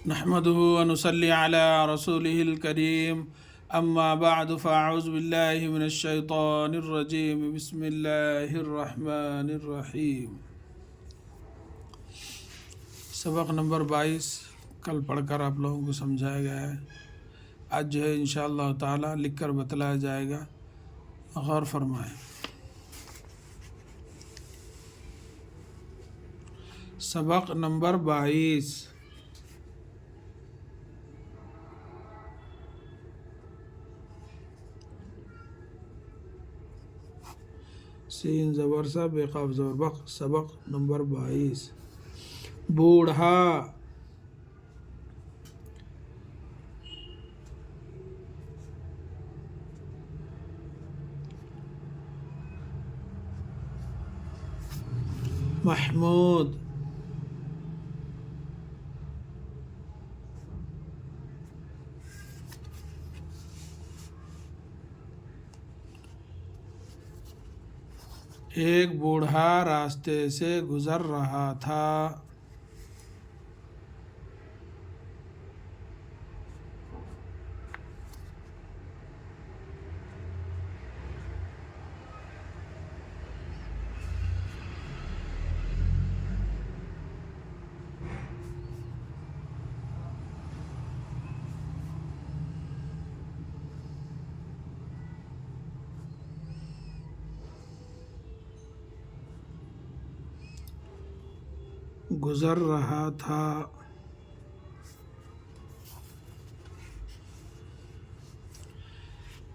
نحمده ونصلي على رسوله الكريم اما بعد فاعوذ بالله من الشيطان الرجيم بسم الله الرحمن الرحیم۔ سبق نمبر 22 کل پڑھ کر آپ لوگوں کو سمجھایا گیا ہے، آج جو ہے انشاءاللہ تعالی لکھ کر بتلایا جائے گا، غور فرمائیں۔ سبق نمبر 22، سین زبر سا بے قاف زبر بق، سبق نمبر 22۔ بوڑھا، محمود، ایک بوڑھا راستے سے گزر رہا تھا۔ گزر رہا تھا،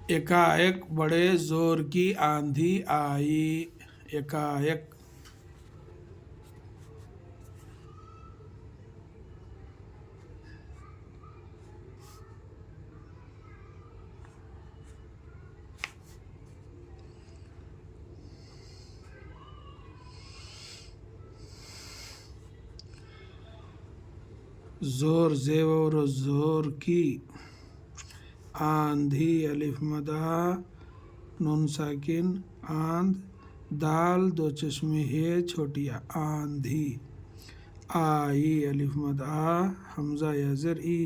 ایک بڑے زور کی آندھی آئی۔ ایک زور زیور زور کی، آندھی الف مدہ نون ساکن آندھ، دال دو چشمے ہے چھوٹیا، آندھی، آئی الف مدہ حمزہ یا زر ای،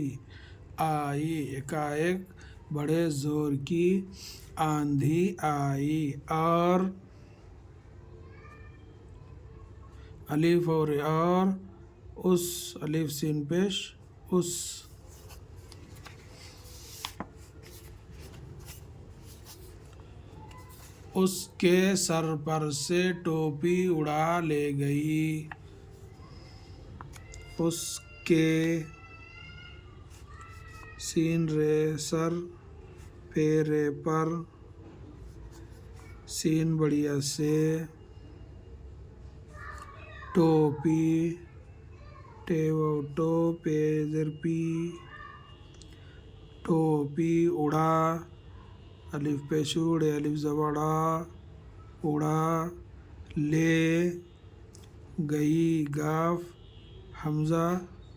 آئی، ایک بڑے زور کی آندھی آئی، اور الف اور اس، الف سین پیش، اس کے سر پر سے ٹوپی اڑا لے گئی۔ اس کے، سین رے سر، پیرے پر، سین بڑیا سے، ٹوپی، ٹو پے زر پی، ٹوپی، اڑا، الف پیشوڑے الف زبڑا، اڑا، لے گئی، گاف حمزہ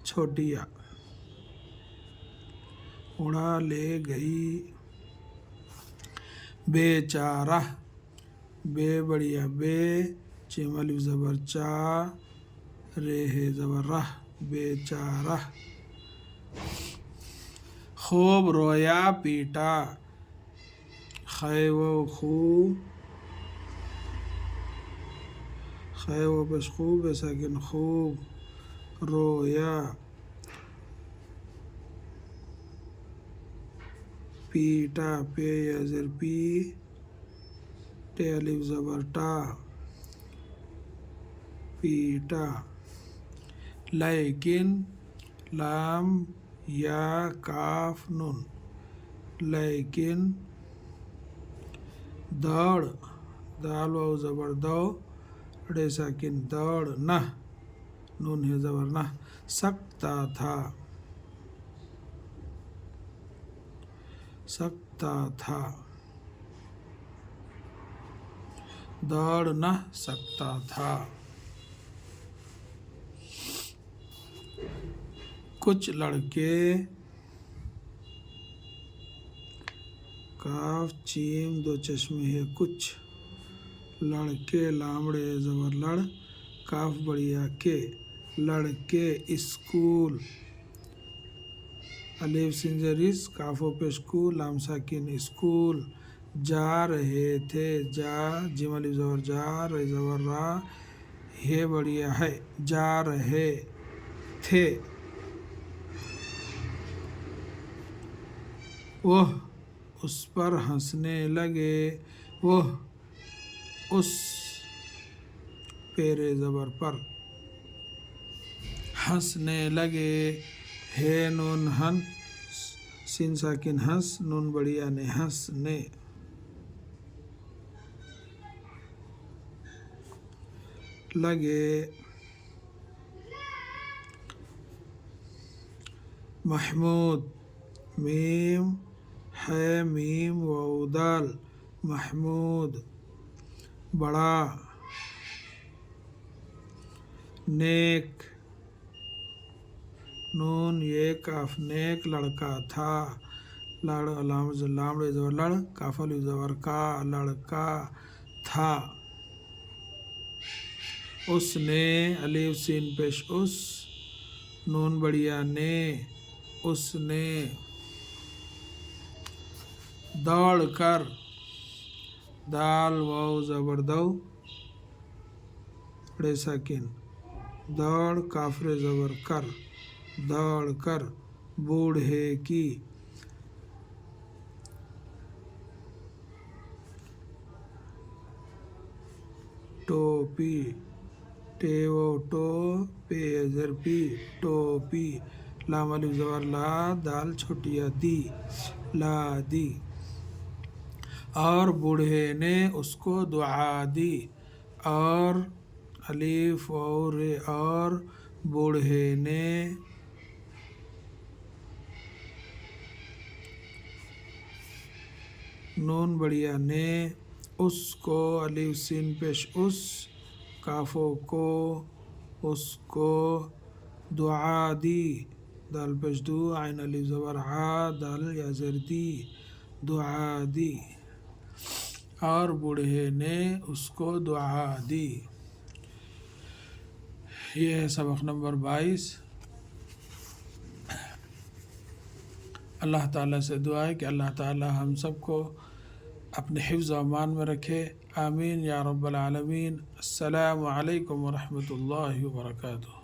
چھوٹیا، اڑا لے گئی۔ بیچارہ، بے بڑیا بے، چیم الف زبر چا، رے ہے زبر رہ، بیچارہ۔ خوب رویا پیٹا، خے و خو، خے و پیش خوب ہے ساکن خوب، رویا، پیٹا، پے یا زر پی، ٹے الف زبر ٹا، پیٹا۔ لیکن، لام یا کاف نون، لیکن، دوڑ، دال واو زبر دو، ڑے ساکن دوڑ، نہ، نون ہے زبر نہ، سکتا تھا، سکتا تھا، دوڑ نہ سکتا تھا۔ کچھ لڑکے، کاف چیم دو چشمے ہے کچھ، لڑکے، لامڑے زبر لڑ، کاف بڑیا کے، لڑکے اسکول، الف سین زیر اس، کاف و پیش کو، لام ساکن اسکول، جا رہے تھے، جا، جیم الف زبر جا، ر زبر را، ہے بڑھیا ہے، جا رہے تھے، وہ اس پر ہنسنے لگے، وہ اس پیر زبر پر ہنسنے لگے، ہے نون ہنس، سین ساکن ہنس، نون بڑھیا نے، ہنسنے لگے، محمود، میم ہے میم واو دال، محمود بڑا، نیک، نون یہ کاف نیک لڑکا تھا، لڑ لام زبر لڑ، کاف الف زبر کا، لڑکا تھا، اس نے، الف سین پیش اس، نون بڑھیا نے، اس نے دوڑ کر، دال واو زبر دو، ڑے ساکن، دوڑ، کاف رے زبر کر، دوڑ کر، بوڑھے کی، ٹوپی، ٹے و ٹو، پے زر پی، ٹوپی، لام الف زبر لا، دال چھوٹی یا دی، لا دی، اور بوڑھے نے اس کو دعا دی، اور الف اور رے، اور بوڑھے نے نون بڑھیا نے اس کو، الف سین پیش اس، کافوں کو، اس کو دعا دی، دال پیش دو، عین الف زبر عا، دال یا زر دی، دعا دی، اور بوڑھے نے اس کو دعا دی۔ یہ ہے سبق نمبر 22۔ اللہ تعالیٰ سے دعا ہے کہ اللہ تعالیٰ ہم سب کو اپنے حفظ و امان میں رکھے، آمین یا رب العالمین۔ السلام علیکم ورحمۃ اللہ وبرکاتہ۔